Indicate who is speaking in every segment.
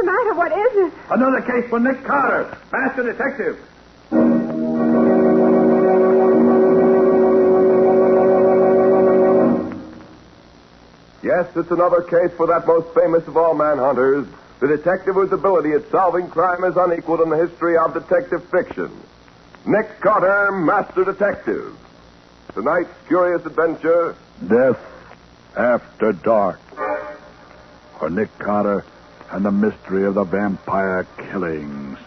Speaker 1: the matter? What is it?
Speaker 2: Another case for Nick Carter, master detective.
Speaker 3: Yes, it's another case for that most famous of all manhunters, the detective whose ability at solving crime is unequaled in the history of detective fiction. Nick Carter, Master Detective. Tonight's curious adventure...
Speaker 4: Death After Dark. For Nick Carter and the mystery of the vampire killings.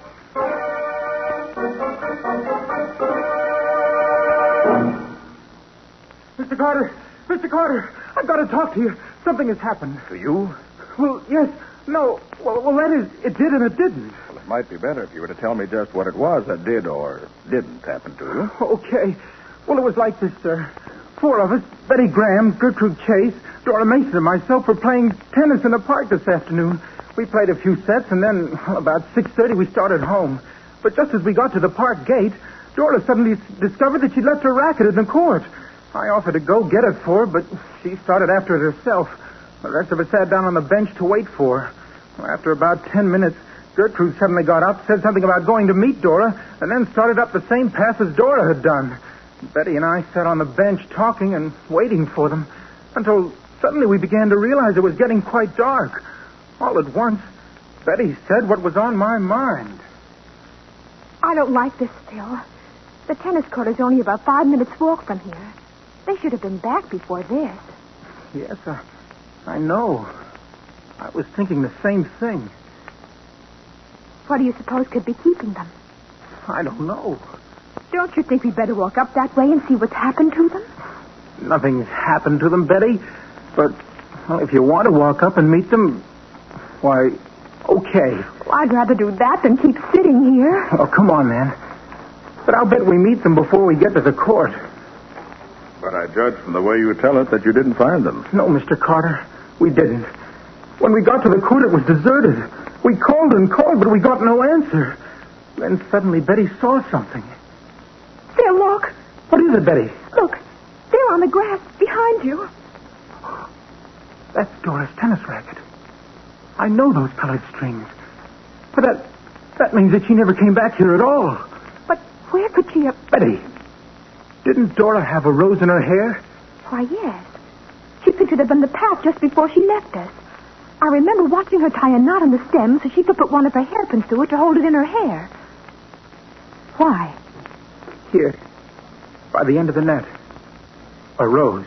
Speaker 5: Mr. Carter! Mr. Carter! I've got to talk to you. Something has happened.
Speaker 6: To you?
Speaker 5: Well, yes. No. Well, that is, it did and it didn't.
Speaker 6: Well, it might be better if you were to tell me just what it was that did or didn't happen to you.
Speaker 5: Okay. Well, it was like this, sir. 4 of us, Betty Graham, Gertrude Chase, Dora Mason, and myself were playing tennis in the park this afternoon. We played a few sets, and then, about 6:30, we started home. But just as we got to the park gate, Dora suddenly discovered that she'd left her racket in the court. I offered to go get it for her, but she started after it herself. The rest of us sat down on the bench to wait for her. After about 10 minutes, Gertrude suddenly got up, said something about going to meet Dora, and then started up the same path as Dora had done. Betty and I sat on the bench talking and waiting for them until suddenly we began to realize it was getting quite dark. All at once, Betty said what was on my mind.
Speaker 1: I don't like this, Phil. The tennis court is only about 5 minutes' walk from here. They should have been back before this.
Speaker 5: Yes, I know. I was thinking the same thing.
Speaker 1: What do you suppose could be keeping them?
Speaker 5: I don't know.
Speaker 1: Don't you think we'd better walk up that way and see what's happened to them?
Speaker 5: Nothing's happened to them, Betty. But, well, if you want to walk up and meet them, why, okay.
Speaker 1: Well, I'd rather do that than keep sitting here.
Speaker 5: Oh, come on, then. But I'll bet we meet them before we get to the court.
Speaker 6: But I judge from the way you tell it that you didn't find them.
Speaker 5: No, Mr. Carter, we didn't. When we got to the court, it was deserted. We called and called, but we got no answer. Then suddenly Betty saw something.
Speaker 1: Phil, look.
Speaker 5: What is it, Betty?
Speaker 1: Look, there on the grass behind you.
Speaker 5: That's Dora's tennis racket. I know those colored strings. But that means that she never came back here at all.
Speaker 1: But where could she have...
Speaker 5: Betty, didn't Dora have a rose in her hair?
Speaker 1: Why, yes. She picked it up in the path just before she left us. I remember watching her tie a knot on the stem so she could put one of her hairpins through it to hold it in her hair. Why?
Speaker 5: Here, by the end of the net. A rose.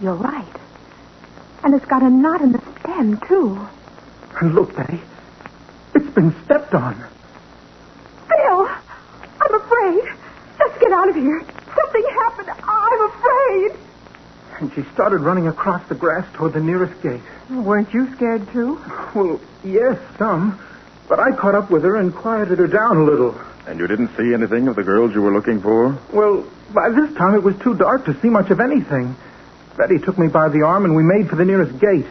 Speaker 1: You're right. And it's got a knot in the stem, too.
Speaker 5: And look, Betty. It's been stepped on.
Speaker 1: Phil, I'm afraid. Let's get out of here. Something happened. I'm afraid.
Speaker 5: And she started running across the grass toward the nearest gate.
Speaker 1: Weren't you scared, too?
Speaker 5: Well, yes, some. But I caught up with her and quieted her down a little.
Speaker 6: And you didn't see anything of the girls you were looking for?
Speaker 5: Well, by this time it was too dark to see much of anything. Betty took me by the arm and we made for the nearest gate.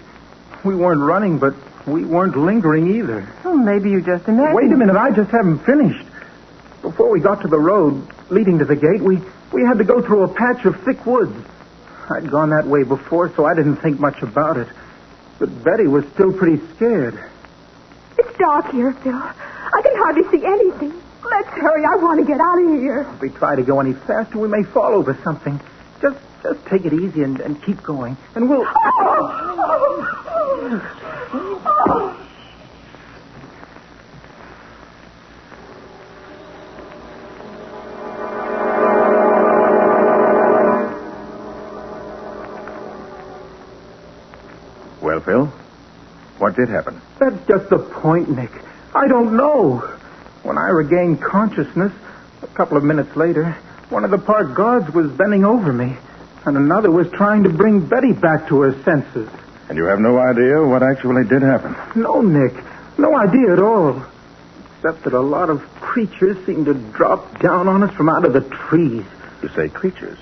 Speaker 5: We weren't running, but we weren't lingering either.
Speaker 1: Oh, maybe you just imagined...
Speaker 5: Wait a minute, I just haven't finished. Before we got to the road leading to the gate, we had to go through a patch of thick woods. I'd gone that way before, so I didn't think much about it. But Betty was still pretty scared.
Speaker 1: It's dark here, Phil. I can hardly see anything. Let's hurry. I want to get out of here.
Speaker 5: If we try to go any faster, we may fall over something. Just take it easy and keep going. And we'll...
Speaker 6: Well, Phil, what did happen?
Speaker 5: That's just the point, Nick. I don't know. When I regained consciousness, a couple of minutes later, one of the park guards was bending over me, and another was trying to bring Betty back to her senses.
Speaker 6: And you have no idea what actually did happen?
Speaker 5: No, Nick. No idea at all. Except that a lot of creatures seemed to drop down on us from out of the trees.
Speaker 6: You say creatures.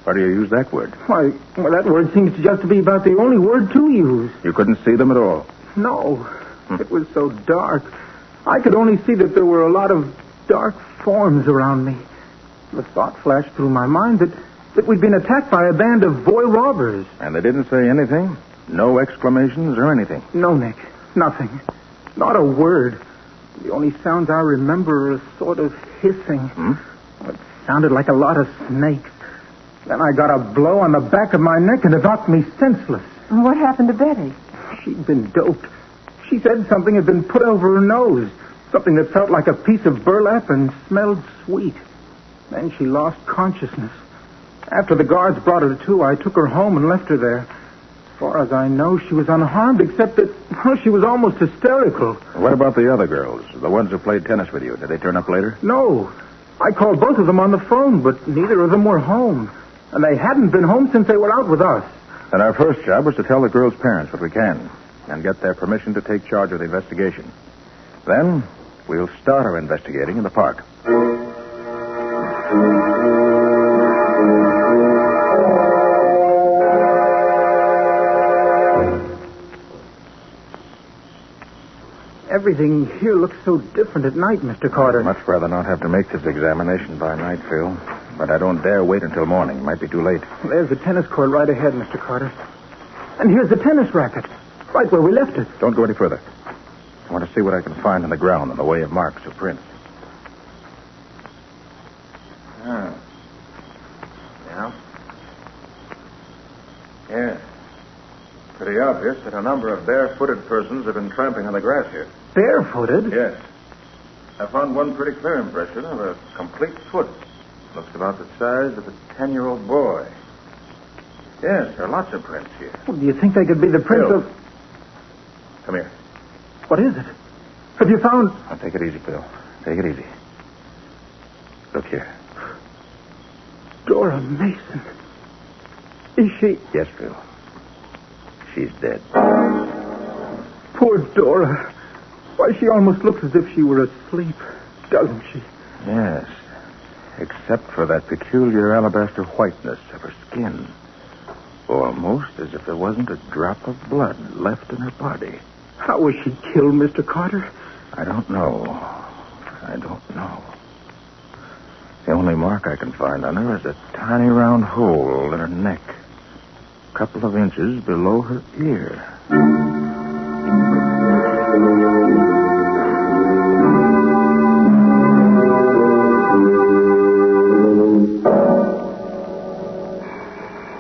Speaker 6: Why do you use that word?
Speaker 5: Why, well, that word seems just to be about the only word to use.
Speaker 6: You couldn't see them at all?
Speaker 5: No. It was so dark. I could only see that there were a lot of dark forms around me. The thought flashed through my mind that we'd been attacked by a band of boy robbers.
Speaker 6: And they didn't say anything? No exclamations or anything?
Speaker 5: No, Nick. Nothing. Not a word. The only sounds I remember are a sort of hissing. It sounded like a lot of snakes. Then I got a blow on the back of my neck and it knocked me senseless.
Speaker 1: And what happened to Betty?
Speaker 5: She'd been doped. She said something had been put over her nose. Something that felt like a piece of burlap and smelled sweet. Then she lost consciousness. After the guards brought her to, I took her home and left her there. As far as I know, she was unharmed, except that she was almost hysterical.
Speaker 6: What about the other girls, the ones who played tennis with you? Did they turn up later?
Speaker 5: No. I called both of them on the phone, but neither of them were home. And they hadn't been home since they were out with us.
Speaker 6: And our first job was to tell the girls' parents what we can and get their permission to take charge of the investigation. Then we'll start our investigating in the park.
Speaker 5: Everything here looks so different at night, Mr. Carter.
Speaker 6: I'd much rather not have to make this examination by night, Phil. But I don't dare wait until morning. It might be too late.
Speaker 5: There's the tennis court right ahead, Mr. Carter. And here's the tennis racket, right where we left it.
Speaker 6: Don't go any further. I want to see what I can find on the ground in the way of marks or prints. Yeah. Yes. Pretty obvious that a number of barefooted persons have been tramping on the grass here.
Speaker 5: Barefooted?
Speaker 6: Yes. I found one pretty clear impression of a complete foot. Looks about the size of a 10-year-old boy. Yes, there are lots of prints here.
Speaker 5: Well, do you think they could be the prints
Speaker 6: Phil.
Speaker 5: of...
Speaker 6: Come here.
Speaker 5: What is it? Have you found...
Speaker 6: Now, take it easy, Phil. Take it easy. Look here.
Speaker 5: Dora Mason. Is she...
Speaker 6: Yes, Phil. She's dead.
Speaker 5: Poor Dora. Why, she almost looks as if she were asleep, doesn't she?
Speaker 6: Yes. Except for that peculiar alabaster whiteness of her skin. Almost as if there wasn't a drop of blood left in her body.
Speaker 5: How was she killed, Mr. Carter?
Speaker 6: I don't know. The only mark I can find on her is a tiny round hole in her neck. A couple of inches below her ear.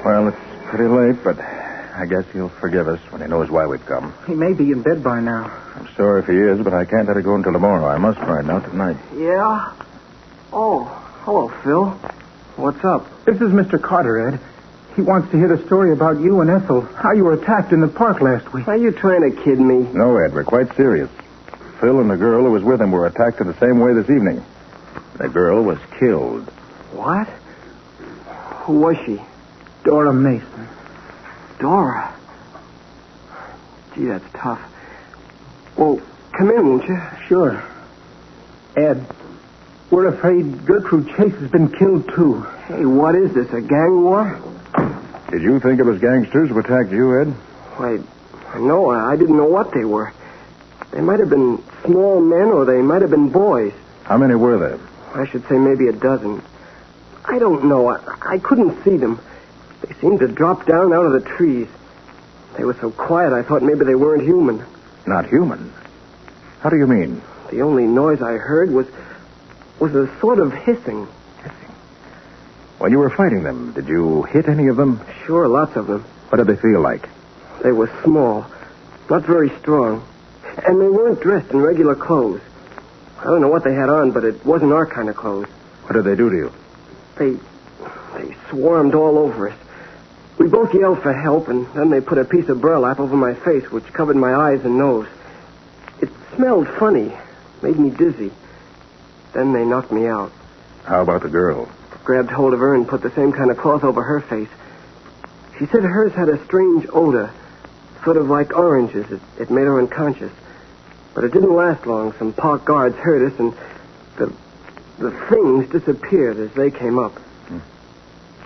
Speaker 6: Well, it's pretty late, but I guess he'll forgive us when he knows why we've come.
Speaker 5: He may be in bed by now.
Speaker 6: I'm sorry if he is, but I can't let it go until tomorrow. I must find out tonight.
Speaker 7: Yeah? Oh, hello, Phil. What's up?
Speaker 5: This is Mr. Carter, Ed. He wants to hear the story about you and Ethel, how you were attacked in the park last week.
Speaker 7: Are you trying to kid me?
Speaker 6: No, Ed, we're quite serious. Phil and the girl who was with him were attacked in the same way this evening. The girl was killed.
Speaker 7: What? Who was she?
Speaker 5: Dora Mason.
Speaker 7: Dora? Gee, that's tough. Well, come in, won't you?
Speaker 5: Sure. Ed, we're afraid Gertrude Chase has been killed, too.
Speaker 7: Hey, what is this, a gang war?
Speaker 6: Did you think it was gangsters who attacked you, Ed?
Speaker 7: No, I didn't know what they were. They might have been small men or they might have been boys.
Speaker 6: How many were there?
Speaker 7: I should say maybe a dozen. I don't know. I couldn't see them. They seemed to drop down out of the trees. They were so quiet I thought maybe they weren't human.
Speaker 6: Not human? How do you mean?
Speaker 7: The only noise I heard was a sort of hissing.
Speaker 6: Hissing? When you were fighting them, did you hit any of them?
Speaker 7: Sure, lots of them.
Speaker 6: What did they feel like?
Speaker 7: They were small, not very strong. And they weren't dressed in regular clothes. I don't know what they had on, but it wasn't our kind of clothes.
Speaker 6: What did they do to you?
Speaker 7: They swarmed all over us. We both yelled for help, and then they put a piece of burlap over my face, which covered my eyes and nose. It smelled funny, made me dizzy. Then they knocked me out.
Speaker 6: How about the girl?
Speaker 7: Grabbed hold of her and put the same kind of cloth over her face. She said hers had a strange odor, sort of like oranges. It made her unconscious. But it didn't last long. Some park guards heard us, and the things disappeared as they came up.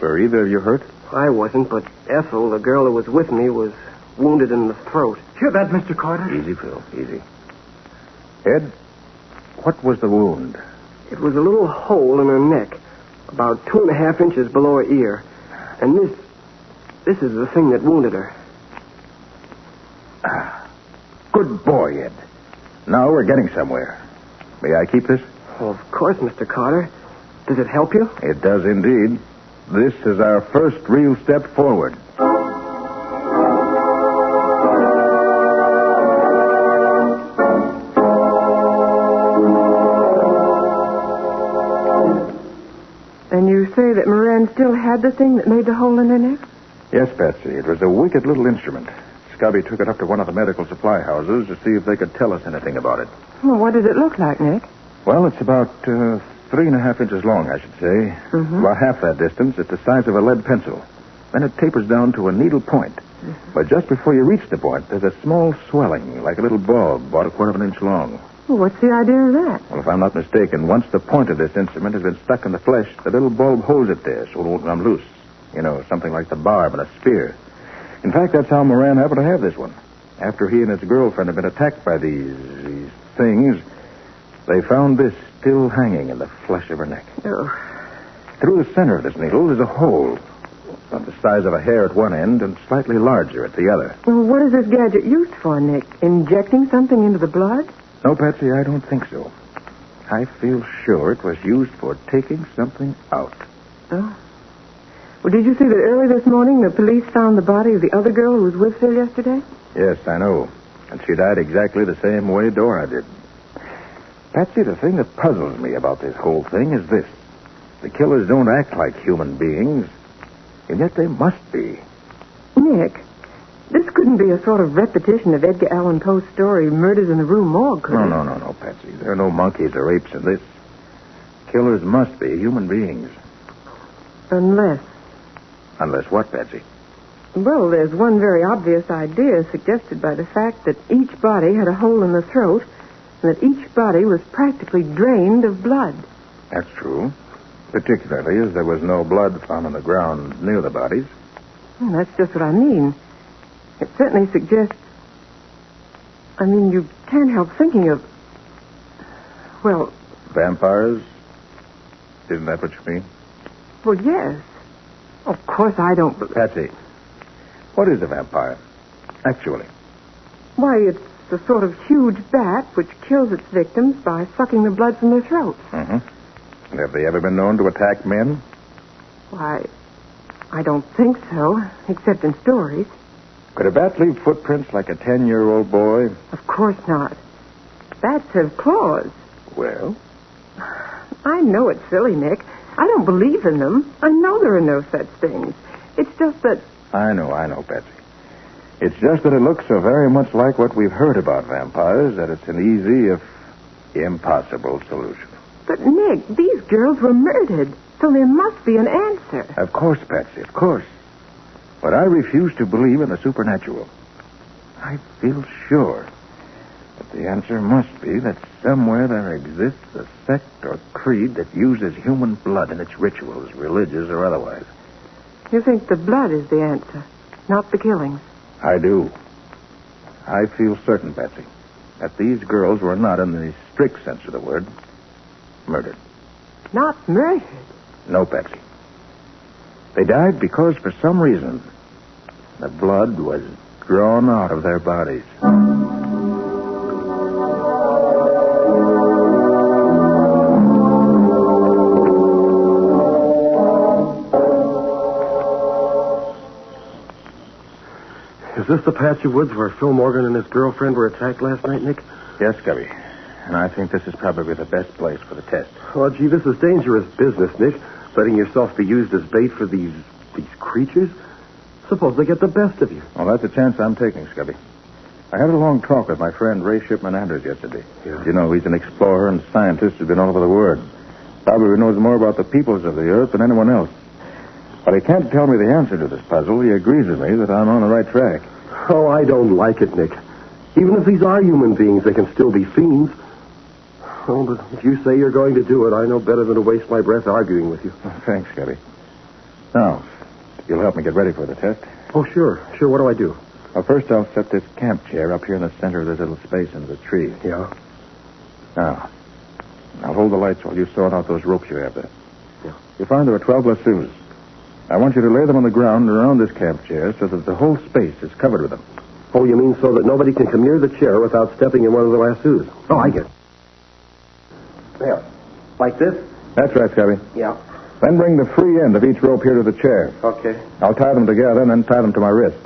Speaker 6: Were either of you hurt?
Speaker 7: I wasn't, but Ethel, the girl who was with me, was wounded in the throat.
Speaker 5: Hear that, Mr. Carter?
Speaker 6: Easy, Phil, easy. Ed, what was the wound?
Speaker 7: It was a little hole in her neck, about 2.5 inches below her ear. And this is the thing that wounded her.
Speaker 6: Good boy, Ed. Now we're getting somewhere. May I keep this?
Speaker 7: Well, of course, Mr. Carter. Does it help you?
Speaker 6: It does indeed. This is our first real step forward.
Speaker 8: And you say that Moran still had the thing that made the hole in her neck?
Speaker 6: Yes, Patsy. It was a wicked little instrument. Scubby took it up to one of the medical supply houses to see if they could tell us anything about it.
Speaker 8: Well, what does it look like, Nick?
Speaker 6: Well, it's about 3.5 inches long, I should say.
Speaker 8: Mm-hmm.
Speaker 6: About half that distance. It's the size of a lead pencil. Then it tapers down to a needle point. Mm-hmm. But just before you reach the point, there's a small swelling, like a little bulb, about 1/4 inch long.
Speaker 8: Well, what's the idea of that?
Speaker 6: Well, if I'm not mistaken, once the point of this instrument has been stuck in the flesh, the little bulb holds it there so it won't come loose. You know, something like the barb in a spear. In fact, that's how Moran happened to have this one. After he and his girlfriend had been attacked by these things, they found this still hanging in the flesh of her neck.
Speaker 8: Oh.
Speaker 6: Through the center of this needle is a hole, about the size of a hair at one end and slightly larger at the other.
Speaker 8: Well, what is this gadget used for, Nick? Injecting something into the blood?
Speaker 6: No, Patsy, I don't think so. I feel sure it was used for taking something out.
Speaker 8: Oh. Well, did you see that early this morning the police found the body of the other girl who was with Phil yesterday?
Speaker 6: Yes, I know. And she died exactly the same way Dora did. Patsy, the thing that puzzles me about this whole thing is this. The killers don't act like human beings, and yet they must be.
Speaker 8: Nick, this couldn't be a sort of repetition of Edgar Allan Poe's story, Murders in the Rue Morgue, could it?
Speaker 6: No, Patsy. There are no monkeys or apes in this. Killers must be human beings.
Speaker 8: Unless...
Speaker 6: Unless what, Patsy?
Speaker 8: Well, there's one very obvious idea suggested by the fact that each body had a hole in the throat and that each body was practically drained of blood.
Speaker 6: That's true. Particularly as there was no blood found on the ground near the bodies.
Speaker 8: Well, that's just what I mean. It certainly suggests... I mean, you can't help thinking of... Well...
Speaker 6: Vampires? Isn't that what you mean?
Speaker 8: Well, yes. Of course I don't...
Speaker 6: Patsy, what is a vampire, actually?
Speaker 8: Why, it's a sort of huge bat which kills its victims by sucking the blood from their throats.
Speaker 6: Mm-hmm. And have they ever been known to attack men?
Speaker 8: Why, I don't think so, except in stories.
Speaker 6: Could a bat leave footprints like a 10-year-old boy?
Speaker 8: Of course not. Bats have claws.
Speaker 6: Well?
Speaker 8: I know it's silly, Nick. I don't believe in them. I know there are no such things. It's just that...
Speaker 6: I know, Patsy. It's just that it looks so very much like what we've heard about vampires that it's an easy, if impossible, solution.
Speaker 8: But, Nick, these girls were murdered, so there must be an answer.
Speaker 6: Of course, Patsy, of course. But I refuse to believe in the supernatural. I feel sure that the answer must be that somewhere there exists a sect or creed that uses human blood in its rituals, religious or otherwise.
Speaker 8: You think the blood is the answer, not the killings?
Speaker 6: I do. I feel certain, Patsy, that these girls were not, in the strict sense of the word, murdered.
Speaker 8: Not murdered?
Speaker 6: No, Patsy. They died because, for some reason, the blood was drawn out of their bodies.
Speaker 9: Is this the patch of woods where Phil Morgan and his girlfriend were attacked last night, Nick?
Speaker 6: Yes, Scubby. And I think this is probably the best place for the test.
Speaker 9: Oh, gee, this is dangerous business, Nick. Letting yourself be used as bait for these creatures. Suppose they get the best of you.
Speaker 6: Well, that's a chance I'm taking, Scubby. I had a long talk with my friend Ray Shipman Anders yesterday.
Speaker 9: Yeah?
Speaker 6: You know, he's an explorer and scientist who's been all over the world. Probably knows more about the peoples of the earth than anyone else. But he can't tell me the answer to this puzzle. He agrees with me that I'm on the right track.
Speaker 9: Oh, I don't like it, Nick. Even if these are human beings, they can still be fiends. Oh, but if you say you're going to do it, I know better than to waste my breath arguing with you.
Speaker 6: Oh, thanks, Scubby. Now, you'll help me get ready for the test?
Speaker 9: Oh, sure. Sure, what do I do?
Speaker 6: Well, first I'll set this camp chair up here in the center of this little space into the tree.
Speaker 9: Yeah?
Speaker 6: Now, I'll hold the lights while you sort out those ropes you have there.
Speaker 9: Yeah.
Speaker 6: You'll find there are 12 lassos. I want you to lay them on the ground around this camp chair so that the whole space is covered with them.
Speaker 9: Oh, you mean so that nobody can come near the chair without stepping in one of the lassos? Oh, I get it. There. Like this?
Speaker 6: That's right, Scubby.
Speaker 9: Yeah.
Speaker 6: Then bring the free end of each rope here to the chair.
Speaker 9: Okay.
Speaker 6: I'll tie them together and then tie them to my wrist.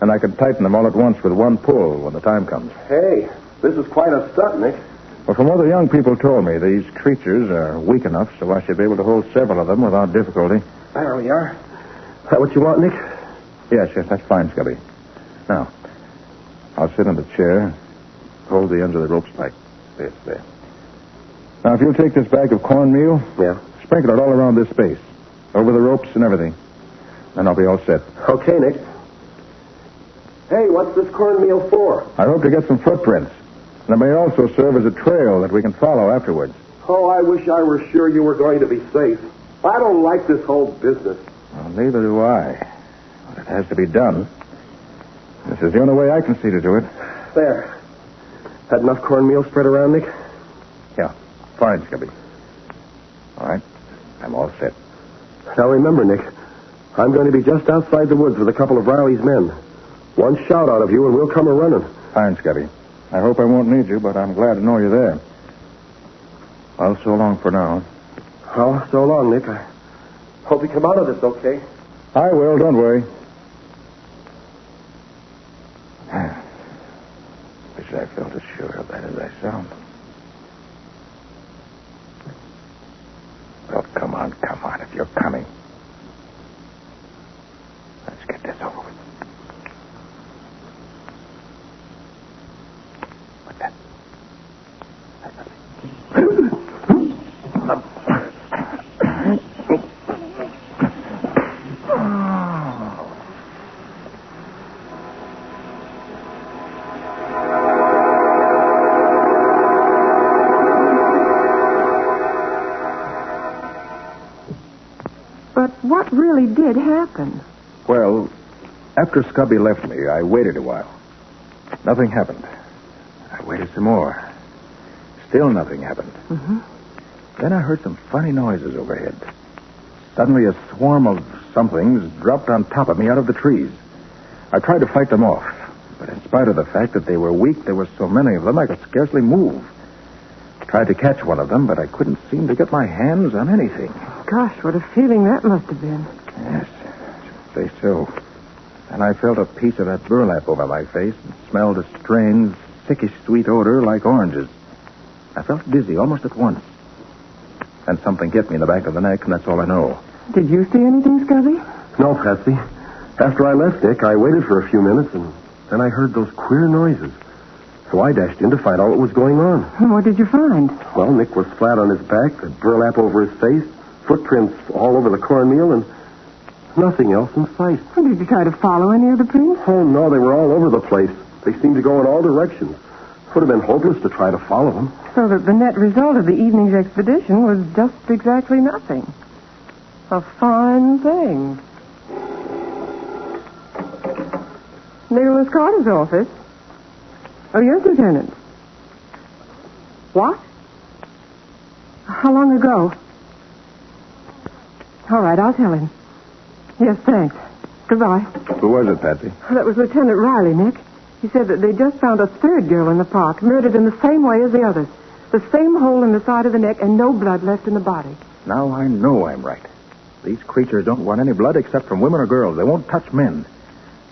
Speaker 6: And I can tighten them all at once with one pull when the time comes.
Speaker 9: Hey, this is quite a stunt, Nick.
Speaker 6: Well, from what the young people told me, these creatures are weak enough so I should be able to hold several of them without difficulty.
Speaker 9: There we are. Is that what you want, Nick?
Speaker 6: Yes, that's fine, Scubby. Now, I'll sit in the chair, hold the ends of the ropes like this, there. Now, if you'll take this bag of cornmeal,
Speaker 9: Yeah.
Speaker 6: sprinkle it all around this space, over the ropes and everything. Then I'll be all set.
Speaker 9: Okay, Nick. Hey, what's this cornmeal for?
Speaker 6: I hope to get some footprints. And it may also serve as a trail that we can follow afterwards.
Speaker 9: Oh, I wish I were sure you were going to be safe. I don't like this whole business.
Speaker 6: Well, neither do I. But it has to be done. This is the only way I can see to do it.
Speaker 9: There. Had enough cornmeal spread around, Nick?
Speaker 6: Yeah. Fine, Scubby. All right. I'm all set.
Speaker 9: Now remember, Nick, I'm going to be just outside the woods with a couple of Riley's men. One shout out of you and we'll come a-running.
Speaker 6: Fine, Scubby. I hope I won't need you, but I'm glad to know you're there. Well, so long for now.
Speaker 9: Oh, so long, Nick. I hope you come out of this okay.
Speaker 6: I will, don't worry. Wish I felt as sure of that as I sound. Well, come on, if you're coming. Let's get this over with. What's that? That's nothing.
Speaker 8: But what really did happen?
Speaker 6: Well, after Scubby left me, I waited a while. Nothing happened. I waited some more. Still nothing happened.
Speaker 8: Mm-hmm.
Speaker 6: Then I heard some funny noises overhead. Suddenly a swarm of somethings dropped on top of me out of the trees. I tried to fight them off, but in spite of the fact that they were weak, there were so many of them I could scarcely move. I tried to catch one of them, but I couldn't seem to get my hands on anything.
Speaker 8: Gosh, what a feeling that must have been.
Speaker 6: Yes, I should say so. And I felt a piece of that burlap over my face and smelled a strange, sickish sweet odor like oranges. I felt dizzy almost at once. And something hit me in the back of the neck, and that's all I know.
Speaker 8: Did you see anything, Scubby?
Speaker 9: No, Patsy. After I left Nick, I waited for a few minutes, and then I heard those queer noises. So I dashed in to find out what was going on.
Speaker 8: And what did you find?
Speaker 9: Well, Nick was flat on his back, the burlap over his face, footprints all over the cornmeal, and nothing else in sight.
Speaker 8: Well, did you try to follow any of the prints?
Speaker 9: Oh, no, they were all over the place. They seemed to go in all directions. Would have been hopeless to try to follow them.
Speaker 8: So that the net result of the evening's expedition was just exactly nothing. A fine thing. Nicholas Carter's office. Oh, yes, Lieutenant. What? How long ago? All right, I'll tell him. Yes, thanks. Goodbye.
Speaker 6: Who was it, Patsy?
Speaker 8: That was Lieutenant Riley, Nick. He said that they just found a third girl in the park, murdered in the same way as the others. The same hole in the side of the neck and no blood left in the body.
Speaker 6: Now I know I'm right. These creatures don't want any blood except from women or girls. They won't touch men.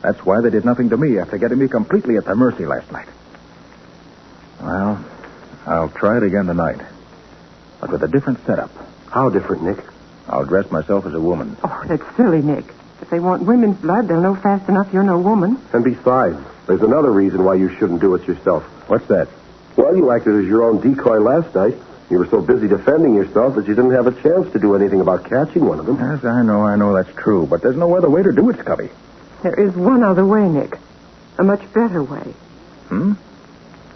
Speaker 6: That's why they did nothing to me after getting me completely at their mercy last night. Well, I'll try it again tonight. But with a different setup.
Speaker 9: How different, Nick?
Speaker 6: I'll dress myself as a woman.
Speaker 8: Oh, that's silly, Nick. If they want women's blood, they'll know fast enough you're no woman.
Speaker 9: And besides, there's another reason why you shouldn't do it yourself.
Speaker 6: What's that?
Speaker 9: Well, you acted as your own decoy last night. You were so busy defending yourself that you didn't have a chance to do anything about catching one of them.
Speaker 6: Yes, I know that's true. But there's no other way to do it, Scubby.
Speaker 8: There is one other way, Nick. A much better way.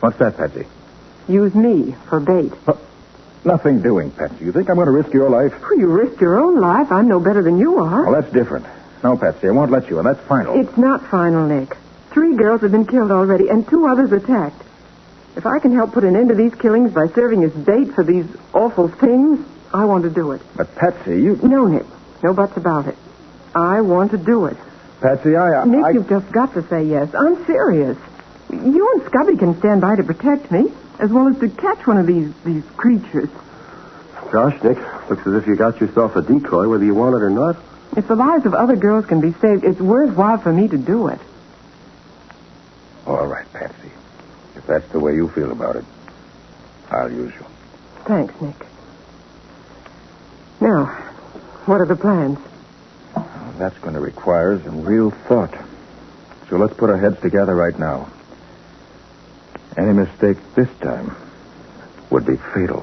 Speaker 6: What's that, Patsy?
Speaker 8: Use me for bait.
Speaker 6: Nothing doing, Patsy. You think I'm going to risk your life?
Speaker 8: Well, you risked your own life. I'm no better than you are.
Speaker 6: Well, that's different. No, Patsy, I won't let you, and that's final.
Speaker 8: It's not final, Nick. 3 girls have been killed already, and 2 others attacked. If I can help put an end to these killings by serving as bait for these awful things, I want to do it.
Speaker 6: But, Patsy, you...
Speaker 8: No, Nick. No buts about it. I want to do it.
Speaker 6: Patsy,
Speaker 8: Nick, you've just got to say yes. I'm serious. You and Scubby can stand by to protect me, as well as to catch one of these creatures.
Speaker 9: Gosh, Nick, looks as if you got yourself a decoy, whether you want it or not.
Speaker 8: If the lives of other girls can be saved, it's worthwhile for me to do it.
Speaker 6: All right, Patsy. If that's the way you feel about it, I'll use you.
Speaker 8: Thanks, Nick. Now, what are the plans?
Speaker 6: Well, that's going to require some real thought. So let's put our heads together right now. Any mistake this time would be fatal.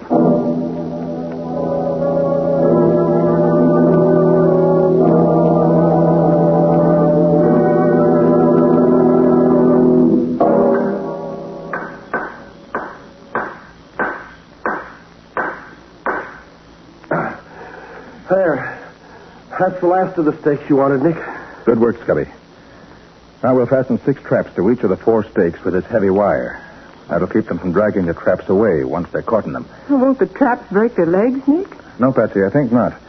Speaker 9: There. That's the last of the stakes you wanted, Nick.
Speaker 6: Good work, Scubby. Now we'll fasten 6 traps to each of the 4 stakes with this heavy wire. That'll keep them from dragging the traps away once they're caught in them.
Speaker 8: Well, won't the traps break their legs, Nick?
Speaker 6: No, Patsy, I think not.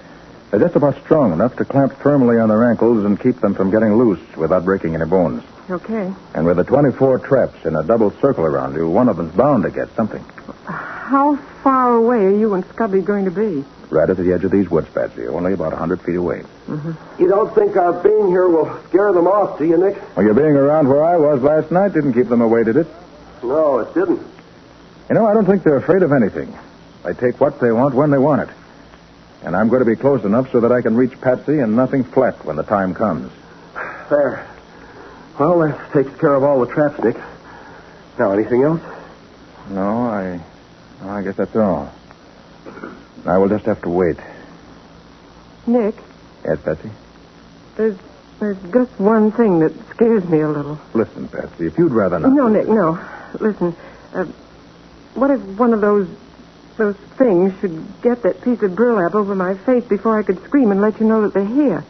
Speaker 6: They're just about strong enough to clamp firmly on their ankles and keep them from getting loose without breaking any bones.
Speaker 8: Okay.
Speaker 6: And with the 24 traps in a double circle around you, one of them's bound to get something.
Speaker 8: How far away are you and Scubby going to be?
Speaker 6: Right at the edge of these woods, Patsy, only about 100 feet away.
Speaker 8: Mm-hmm.
Speaker 9: You don't think our being here will scare them off, do you, Nick?
Speaker 6: Well, your being around where I was last night didn't keep them away, did it?
Speaker 9: No, it didn't.
Speaker 6: You know, I don't think they're afraid of anything. They take what they want when they want it. And I'm going to be close enough so that I can reach Patsy and nothing flat when the time comes.
Speaker 9: There. Well, that takes care of all the traps, Nick. Now, anything else?
Speaker 6: No, I guess that's all. Now we'll just have to wait.
Speaker 8: Nick?
Speaker 6: Yes, Patsy?
Speaker 8: There's just one thing that scares me a little.
Speaker 6: Listen, Patsy, if you'd rather not...
Speaker 8: No, Nick, no. Listen, what if one of those things should get that piece of burlap over my face before I could scream and let you know that they're here?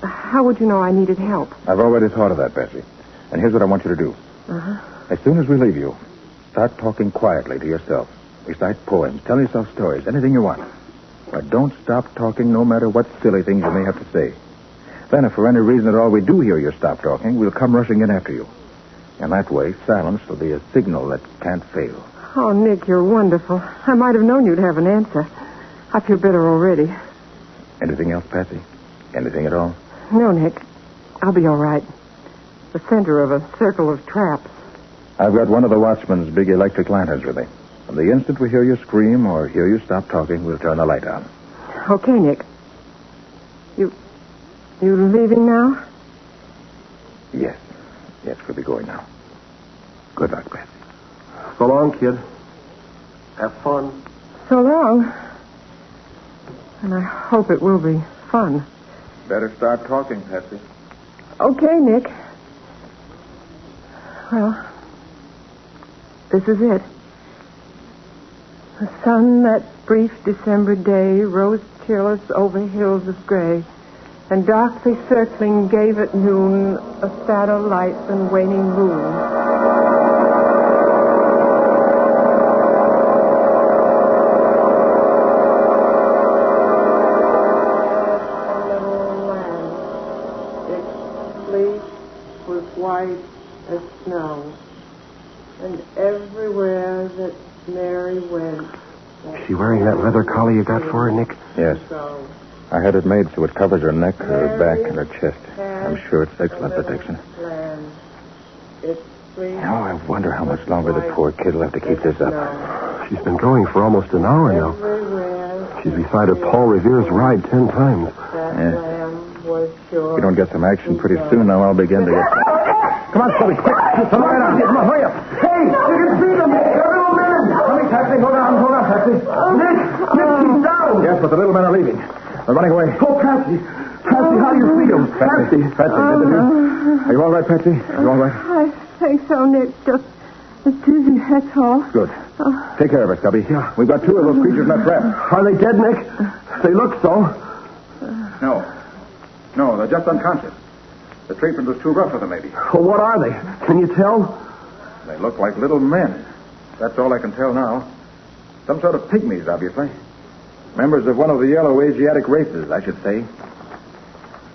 Speaker 8: How would you know I needed help?
Speaker 6: I've already thought of that, Patsy. And here's what I want you to do.
Speaker 8: Uh-huh.
Speaker 6: As soon as we leave you, start talking quietly to yourself. Recite poems. Tell yourself stories. Anything you want. But don't stop talking no matter what silly things you may have to say. Then, if for any reason at all we do hear you stop talking, we'll come rushing in after you. And that way, silence will be a signal that can't fail.
Speaker 8: Oh, Nick, you're wonderful. I might have known you'd have an answer. I feel better already.
Speaker 6: Anything else, Patsy? Anything at all?
Speaker 8: No, Nick. I'll be all right. The center of a circle of traps.
Speaker 6: I've got one of the watchman's big electric lanterns with me. And the instant we hear you scream or hear you stop talking, we'll turn the light on.
Speaker 8: Okay, Nick. You leaving now?
Speaker 6: Yes. Yes, we'll be going now. Good luck, Patsy.
Speaker 9: So long, kid. Have fun.
Speaker 8: So long. And I hope it will be fun.
Speaker 6: Better start talking, Patsy.
Speaker 8: Okay, Nick. Well, this is it. The sun that brief December day rose cheerless over hills of gray, and darkly circling gave at noon a sadder light than waning moon. White as snow, and everywhere that Mary went.
Speaker 9: Is she wearing that leather collar you got for her, Nick?
Speaker 6: Yes. I had it made so it covers her neck, her back, and her chest. I'm sure it's excellent protection. Now I wonder how much longer the poor kid will have to keep this up.
Speaker 9: She's been going for almost an hour now. She's beside her Paul Revere's ride 10 times.
Speaker 6: Yes. If we don't get some action pretty soon, now I'll begin to get...
Speaker 5: Come on, Scubby, quick. Come on, right on. Come on, hurry up. Hey, you can see them. They're little men. Come on, Patsy. Hold on, Patsy. Nick, she's down.
Speaker 6: Yes, but the little men are leaving. They're running away.
Speaker 9: Oh, Patsy. Patsy, how do you feel?
Speaker 6: Patsy, good to you. Are you all right, Patsy? Are you all right?
Speaker 8: I think so, Nick. Just dizzy, that's all.
Speaker 6: Good. Take care of her, Scubby. Yeah. We've got 2 of those creatures in that trap.
Speaker 9: Are they dead, Nick? They look so.
Speaker 6: No, they're just unconscious. The treatment was too rough for them, maybe.
Speaker 9: Well, what are they? Can you tell?
Speaker 6: They look like little men. That's all I can tell now. Some sort of pygmies, obviously. Members of one of the yellow Asiatic races, I should say.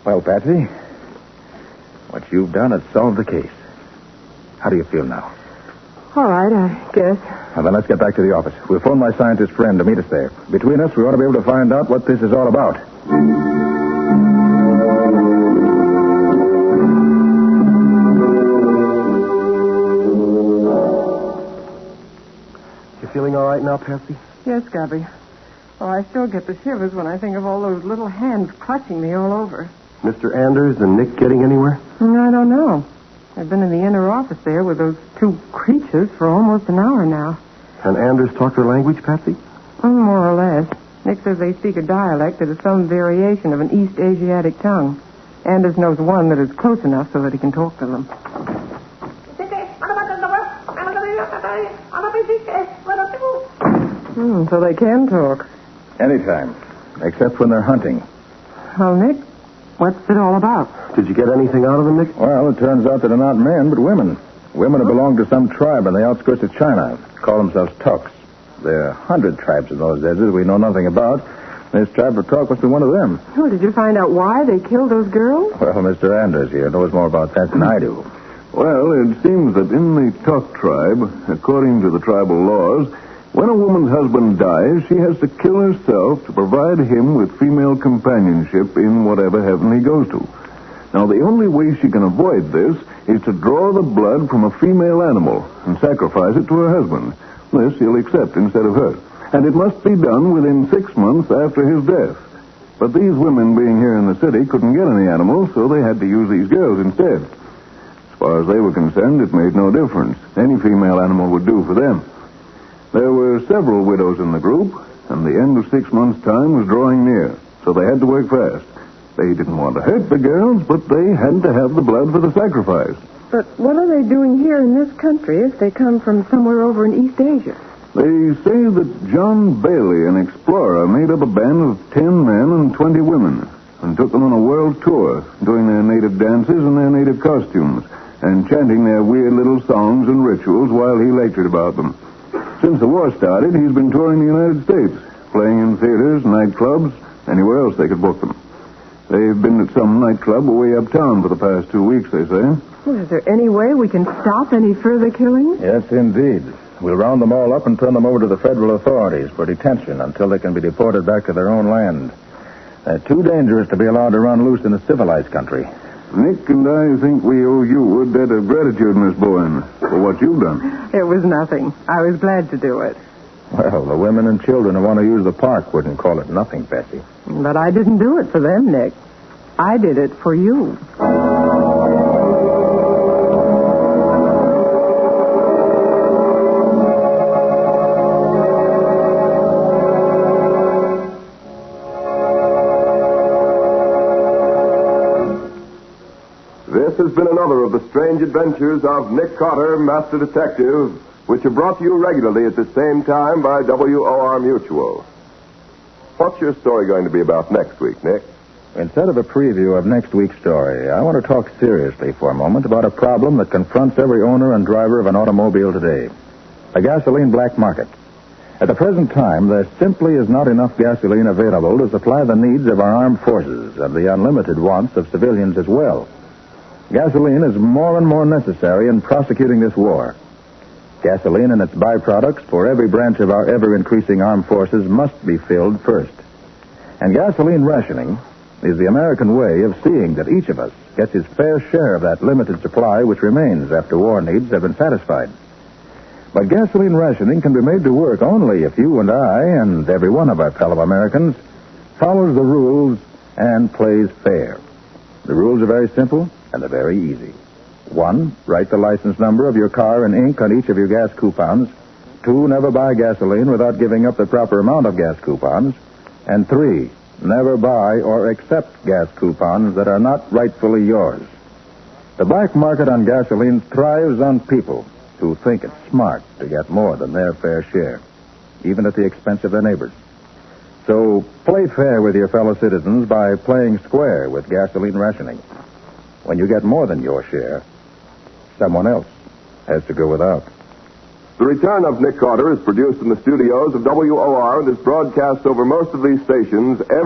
Speaker 6: Well, Patsy, What you've done has solved the case. How do you feel now?
Speaker 8: All right, I guess.
Speaker 6: Now, then let's get back to the office. We'll phone my scientist friend to meet us there. Between us, we ought to be able to find out what this is all about.
Speaker 9: You feeling all right now, Patsy?
Speaker 8: Yes, Scubby. Oh, I still get the shivers when I think of all those little hands clutching me all over.
Speaker 9: Mr. Anders and Nick getting anywhere?
Speaker 8: I don't know. I've been in the inner office there with those two creatures for almost an hour now.
Speaker 9: And Anders talk their language, Patsy?
Speaker 8: Oh, more or less. Nick says they speak a dialect that is some variation of an East Asiatic tongue. Anders knows one that is close enough so that he can talk to them. So they can talk.
Speaker 6: Anytime, except when they're hunting.
Speaker 8: Well, Nick, what's it all about?
Speaker 9: Did you get anything out of them, Nick?
Speaker 6: Well, it turns out that they're not men, but women. Women who belong to some tribe on the outskirts of China. Call themselves Tuks. There are 100 tribes in those deserts we know nothing about. This tribe of Tuk must be one of them.
Speaker 8: Oh, did you find out why they killed those girls?
Speaker 6: Well, Mr. Anders here knows more about that than I do.
Speaker 4: Well, it seems that in the Tuk tribe, according to the tribal laws, when a woman's husband dies, she has to kill herself to provide him with female companionship in whatever heaven he goes to. Now, the only way she can avoid this is to draw the blood from a female animal and sacrifice it to her husband. This he'll accept instead of her. And it must be done within 6 months after his death. But these women being here in the city couldn't get any animals, so they had to use these girls instead. As far as they were concerned, it made no difference. Any female animal would do for them. There were several widows in the group, and the end of 6 months' time was drawing near, so they had to work fast. They didn't want to hurt the girls, but they had to have the blood for the sacrifice.
Speaker 8: But what are they doing here in this country if they come from somewhere over in East Asia?
Speaker 4: They say that John Bailey, an explorer, made up a band of 10 men and 20 women and took them on a world tour, doing their native dances and their native costumes and chanting their weird little songs and rituals while he lectured about them. Since the war started, he's been touring the United States, playing in theaters, nightclubs, anywhere else they could book them. They've been at some nightclub way uptown for the past 2 weeks, they say.
Speaker 8: Well, is there any way we can stop any further killings?
Speaker 6: Yes, indeed. We'll round them all up and turn them over to the federal authorities for detention until they can be deported back to their own land. They're too dangerous to be allowed to run loose in a civilized country.
Speaker 4: Nick and I think we owe you a debt of gratitude, Miss Bowen, for what you've done.
Speaker 8: It was nothing. I was glad to do it.
Speaker 6: Well, the women and children who want to use the park wouldn't call it nothing, Patsy.
Speaker 8: But I didn't do it for them, Nick. I did it for you.
Speaker 3: This has been another of the strange adventures of Nick Carter, Master Detective, which are brought to you regularly at the same time by WOR Mutual. What's your story going to be about next week, Nick?
Speaker 6: Instead of a preview of next week's story, I want to talk seriously for a moment about a problem that confronts every owner and driver of an automobile today. The gasoline black market. At the present time, there simply is not enough gasoline available to supply the needs of our armed forces and the unlimited wants of civilians as well. Gasoline is more and more necessary in prosecuting this war. Gasoline and its byproducts for every branch of our ever-increasing armed forces must be filled first. And gasoline rationing is the American way of seeing that each of us gets his fair share of that limited supply which remains after war needs have been satisfied. But gasoline rationing can be made to work only if you and I and every one of our fellow Americans follows the rules and plays fair. The rules are very simple and they're very easy. 1, write the license number of your car in ink on each of your gas coupons. 2, never buy gasoline without giving up the proper amount of gas coupons. And 3, never buy or accept gas coupons that are not rightfully yours. The black market on gasoline thrives on people who think it's smart to get more than their fair share, even at the expense of their neighbors. So play fair with your fellow citizens by playing square with gasoline rationing. When you get more than your share, someone else has to go without.
Speaker 3: The Return of Nick Carter is produced in the studios of WOR and is broadcast over most of these stations every